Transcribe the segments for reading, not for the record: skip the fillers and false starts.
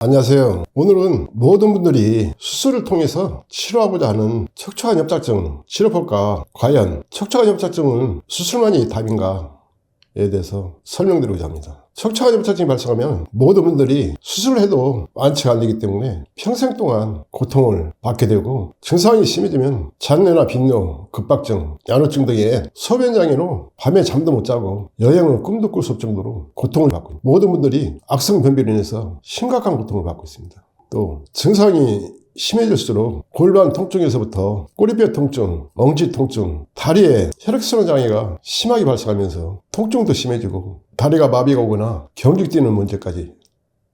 안녕하세요. 오늘은 모든 분들이 수술을 통해서 치료하고자 하는 척추관 협착증 치료법과 과연 척추관 협착증은 수술만이 답인가에 대해서 설명드리고자 합니다. 척추관 협착증이 발생하면 모든 분들이 수술을 해도 완치가 안 되기 때문에 평생 동안 고통을 받게 되고, 증상이 심해지면 잔뇨나 빈뇨, 급박증, 야뇨증 등의 소변장애로 밤에 잠도 못 자고 여행은 꿈도 꿀 수 없을 정도로 고통을 받고, 모든 분들이 악성 변비로 인해서 심각한 고통을 받고 있습니다. 또 증상이 심해질수록 골반 통증에서부터 꼬리뼈 통증, 엉치 통증, 다리에 혈액순환 장애가 심하게 발생하면서 통증도 심해지고 다리가 마비가 오거나 경직되는 문제까지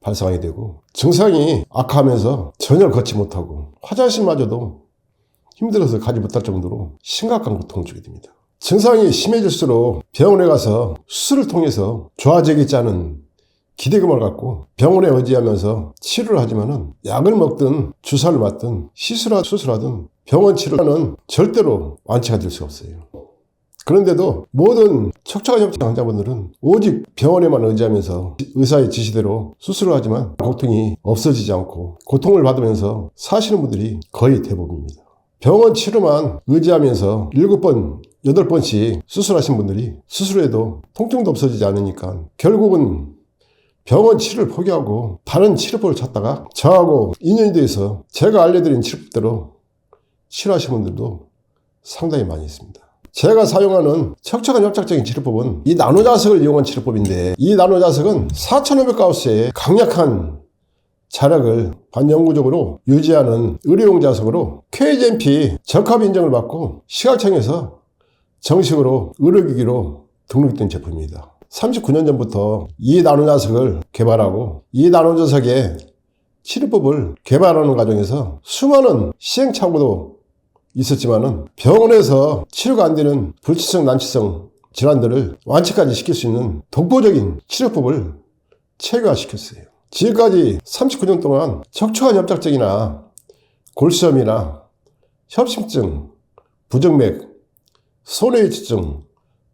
발생하게 되고, 증상이 악화하면서 전혀 걷지 못하고 화장실마저도 힘들어서 가지 못할 정도로 심각한 고통을 주게 됩니다. 증상이 심해질수록 병원에 가서 수술을 통해서 좋아지겠지 않은 기대감을 갖고 병원에 의지하면서 치료를 하지만은, 약을 먹든 주사를 맞든 수술하든 병원 치료는 절대로 완치가 될 수 없어요. 그런데도 모든 척추관 협착 환자분들은 오직 병원에만 의지하면서 의사의 지시대로 수술을 하지만 고통이 없어지지 않고 고통을 받으면서 사시는 분들이 거의 대부분입니다. 병원 치료만 의지하면서 7번, 8번씩 수술하신 분들이 수술해도 통증도 없어지지 않으니까 결국은 병원 치료를 포기하고 다른 치료법을 찾다가 저하고 인연이 돼서 제가 알려드린 치료법대로 치료하신 분들도 상당히 많이 있습니다. 제가 사용하는 척추관 협착증의 치료법은 이 나노자석을 이용한 치료법인데, 이 나노자석은 4500가우스의 강력한 자력을 반영구적으로 유지하는 의료용 자석으로 KGMP 적합 인정을 받고 시각청에서 정식으로 의료기기로 등록된 제품입니다. 39년 전부터 이 나노자석을 개발하고 이 나노자석의 치료법을 개발하는 과정에서 수많은 시행착오도 있었지만은, 병원에서 치료가 안 되는 불치성, 난치성 질환들을 완치까지 시킬 수 있는 독보적인 치료법을 체계화시켰어요. 지금까지 39년 동안 척추관 협착증이나 골수염이나 협심증, 부정맥, 손해위치증,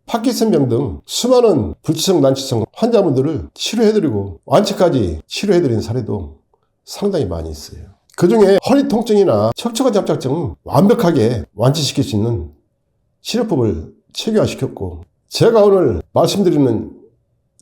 파킨슨병 등 수많은 불치성, 난치성 환자분들을 치료해드리고 완치까지 치료해드린 사례도 상당히 많이 있어요. 그 중에 허리 통증이나 척추관 협착증은 완벽하게 완치시킬 수 있는 치료법을 체계화시켰고, 제가 오늘 말씀드리는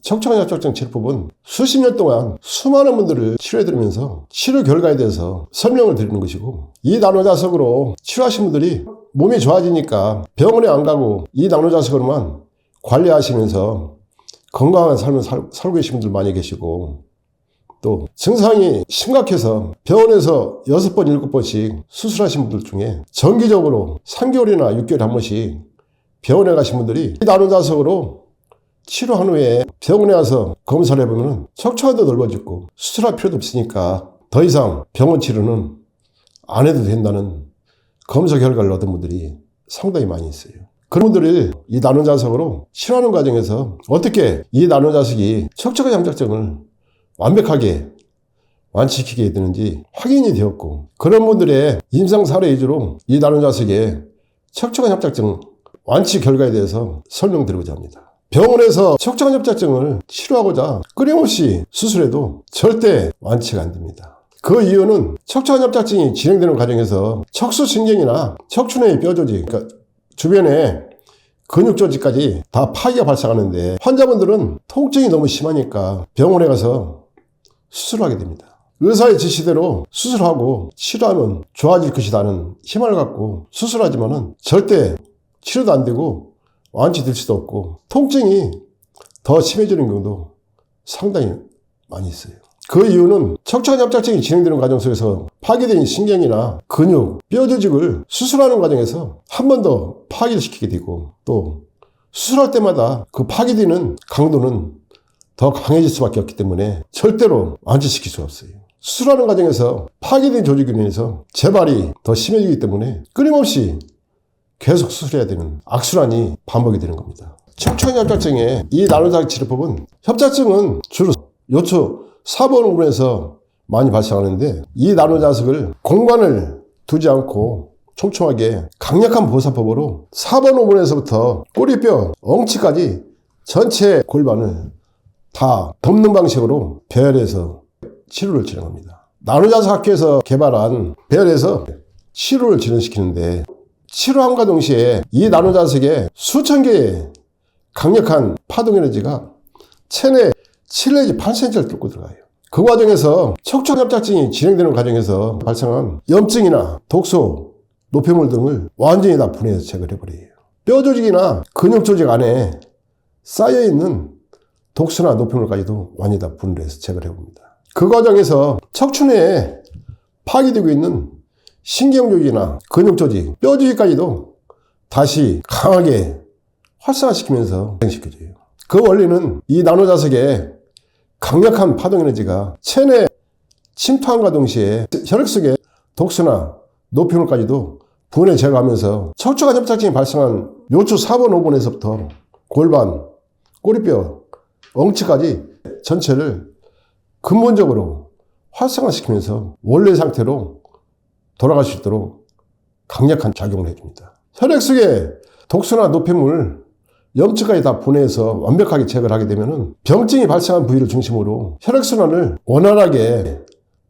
척추관 협착증 치료법은 수십 년 동안 수많은 분들을 치료해드리면서 치료 결과에 대해서 설명을 드리는 것이고, 이 나노자석으로 치료하신 분들이 몸이 좋아지니까 병원에 안 가고 이 나노자석으로만 관리하시면서 건강한 삶을 살고 계신 분들 많이 계시고, 또 증상이 심각해서 병원에서 6번, 7번씩 수술하신 분들 중에 정기적으로 3개월이나 6개월에 한 번씩 병원에 가신 분들이 이 나노자석으로 치료한 후에 병원에 와서 검사를 해보면 척추관도 넓어지고 수술할 필요도 없으니까 더 이상 병원 치료는 안 해도 된다는 검사 결과를 얻은 분들이 상당히 많이 있어요. 그런 분들이 이 나노자석으로 치료하는 과정에서 어떻게 이 나노자석이 척추관 협착증을 완벽하게 완치시키게 되는지 확인이 되었고, 그런 분들의 임상 사례 위주로 이 나노자석의 척추관 협착증 완치 결과에 대해서 설명드리고자 합니다. 병원에서 척추관 협착증을 치료하고자 끊임없이 수술해도 절대 완치가 안 됩니다. 그 이유는 척추관 협착증이 진행되는 과정에서 척수신경이나 척추 내의 뼈 조직, 그러니까 주변에 근육 조직까지 다 파괴가 발생하는데, 환자분들은 통증이 너무 심하니까 병원에 가서 수술을 하게 됩니다. 의사의 지시대로 수술하고 치료하면 좋아질 것이라는 희망을 갖고 수술하지만은 절대 치료도 안 되고 완치될 수도 없고 통증이 더 심해지는 경우도 상당히 많이 있어요. 그 이유는 척추관 협착증이 진행되는 과정 속에서 파괴된 신경이나 근육, 뼈 조직을 수술하는 과정에서 한 번 더 파괴를 시키게 되고, 또 수술할 때마다 그 파괴되는 강도는 더 강해질 수밖에 없기 때문에 절대로 완치시킬 수 없어요. 수술하는 과정에서 파괴된 조직으로 인해서 재발이 더 심해지기 때문에 끊임없이 계속 수술해야 되는 악순환이 반복이 되는 겁니다. 척추관 협착증의 이 나노자석 치료법은, 협착증은 주로 요추 4번 부분에서 많이 발생하는데, 이 나노자석을 공간을 두지 않고 촘촘하게 강력한 보살법으로 4번 부분에서부터 꼬리뼈, 엉치까지 전체 골반을 다 덮는 방식으로 배열해서 치료를 진행합니다. 나노자석학회에서 개발한 배열에서 치료를 진행시키는데 치료함과 동시에 이 나노자석에 수천 개의 강력한 파동에너지가 체내 7내지 8cm를 뚫고 들어가요. 그 과정에서 척추관협작증이 진행되는 과정에서 발생한 염증이나 독소, 노폐물 등을 완전히 다 분해해서 제거를 해버려요. 뼈 조직이나 근육 조직 안에 쌓여있는 독소나 노폐물까지도 완전히 다 분해를 해서 제거를 해봅니다. 그 과정에서 척추 내에 파괴되고 있는 신경조직이나 근육조직, 뼈조직까지도 다시 강하게 활성화시키면서 진행시켜줘요. 그 원리는 이 나노자석에 강력한 파동에너지가 체내 침투함과 동시에 혈액 속에 독소나 노폐물까지도 분해 제거하면서 척추관 협착증이 발생한 요추 4번, 5번에서부터 골반, 꼬리뼈, 엉치까지 전체를 근본적으로 활성화시키면서 원래 상태로 돌아갈 수 있도록 강력한 작용을 해줍니다. 혈액 속에 독소나 노폐물, 염증까지 다 분해해서 완벽하게 제거를 하게 되면 병증이 발생한 부위를 중심으로 혈액순환을 원활하게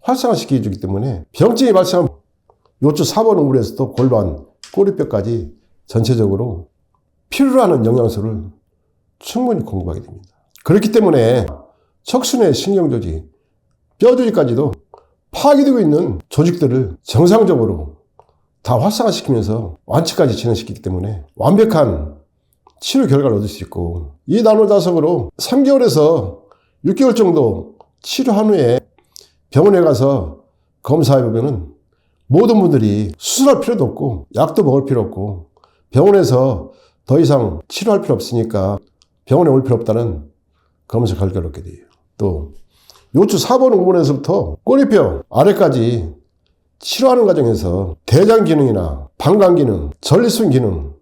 활성화시켜주기 때문에 병증이 발생한 요추 4번 우물에서도 골반, 꼬리뼈까지 전체적으로 필요로 하는 영양소를 충분히 공급하게 됩니다. 그렇기 때문에 척추 내 신경조직, 뼈조직까지도 파괴되고 있는 조직들을 정상적으로 다 활성화시키면서 완치까지 진행시키기 때문에 완벽한 치료 결과를 얻을 수 있고, 이 나노자석으로 3개월에서 6개월 정도 치료한 후에 병원에 가서 검사해보면 모든 분들이 수술할 필요도 없고 약도 먹을 필요 없고 병원에서 더 이상 치료할 필요 없으니까 병원에 올 필요 없다는 검사 결과를 얻게 돼요. 또 요추 4번 5번에서부터 꼬리뼈 아래까지 치료하는 과정에서 대장 기능이나 방광 기능, 전립선 기능,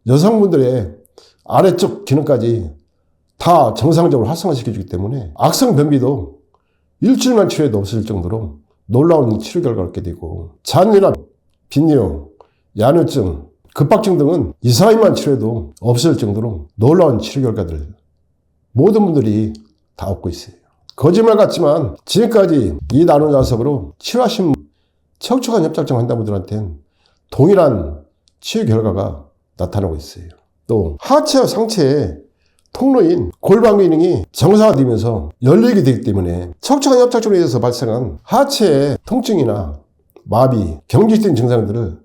여성분들의 아래쪽 기능까지 다 정상적으로 활성화시켜주기 때문에 악성 변비도 일주일만 치료해도 없어질 정도로 놀라운 치료 결과를 얻게 되고, 잔류나 빈뇨, 야뇨증, 급박증 등은 2, 4일만 치료해도 없어질 정도로 놀라운 치료 결과들 모든 분들이 다 얻고 있어요. 거짓말 같지만 지금까지 이 나노자석으로 치료하신 척추관 협착증 환자분들한테는 동일한 치료 결과가 나타나고 있어요. 또 하체와 상체의 통로인 골반 기능이 정상화되면서 열리게 되기 때문에 척추관 협착증으로 인해서 발생한 하체의 통증이나 마비, 경직된 증상들을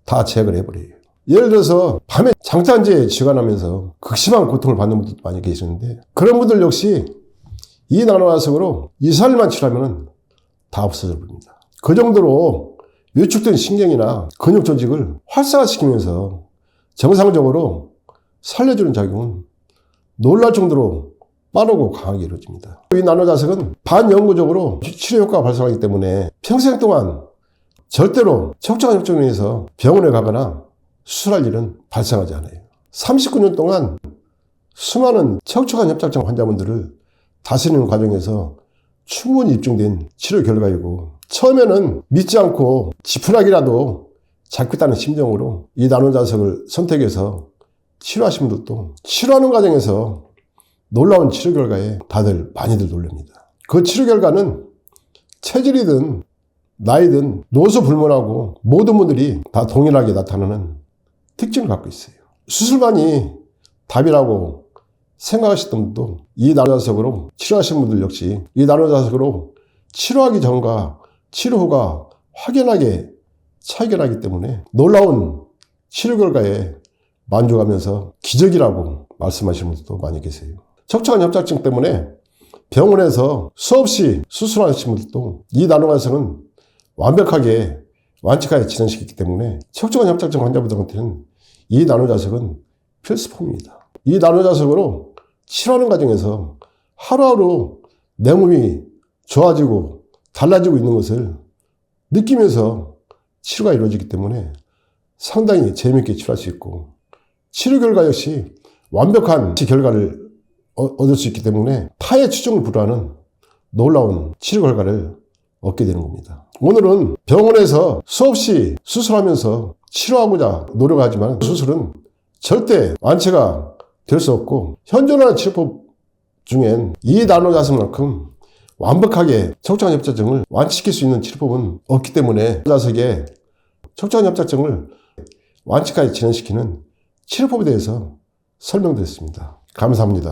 다 제거를 해버려요. 예를 들어서 밤에 장탄지에 쥐가 나면서 극심한 고통을 받는 분들도 많이 계시는데, 그런 분들 역시 이 나노자석으로 2, 4일만 치료하면 다 없어져 버립니다. 그 정도로 위축된 신경이나 근육 조직을 활성화시키면서 정상적으로 살려주는 작용은 놀랄 정도로 빠르고 강하게 이루어집니다. 이 나노자석은 반영구적으로 치료 효과가 발생하기 때문에 평생 동안 절대로 척추관 협착증에 의해서 병원에 가거나 수술할 일은 발생하지 않아요. 39년 동안 수많은 척추관 협착증 환자분들을 다스리는 과정에서 충분히 입증된 치료 결과이고, 처음에는 믿지 않고 지푸라기라도 잡겠다는 심정으로 이 나노자석을 선택해서 치료하신 분들도 치료하는 과정에서 놀라운 치료 결과에 다들 많이들 놀랍니다. 그 치료 결과는 체질이든 나이든 노소불문하고 모든 분들이 다 동일하게 나타나는 특징을 갖고 있어요. 수술만이 답이라고 생각하시던 분도 이 나노자석으로 치료하신 분들 역시 이 나노자석으로 치료하기 전과 치료 후가 확연하게 차이가 나기 때문에 놀라운 치료 결과에 만족하면서 기적이라고 말씀하시는 분들도 많이 계세요. 척추관 협착증 때문에 병원에서 수없이 수술하신 분들도 이 나노자석은 완벽하게 완치까지 진행시켰기 때문에 척추관 협착증 환자분들한테는 이 나노자석은 필수품입니다. 이 나노자석으로 치료하는 과정에서 하루하루 내 몸이 좋아지고 달라지고 있는 것을 느끼면서 치료가 이루어지기 때문에 상당히 재미있게 치료할 수 있고, 치료 결과 역시 완벽한 결과를 얻을 수 있기 때문에 타의 추종을 불허하는 놀라운 치료 결과를 얻게 되는 겁니다. 오늘은 병원에서 수없이 수술하면서 치료하고자 노력하지만 수술은 절대 완치가 될 수 없고, 현존하는 치료법 중엔 이 나노자석만큼 완벽하게 척추관 협착증을 완치시킬 수 있는 치료법은 없기 때문에 자석에 척추관 협착증을 완치까지 진행시키는 치료법에 대해서 설명드렸습니다. 감사합니다.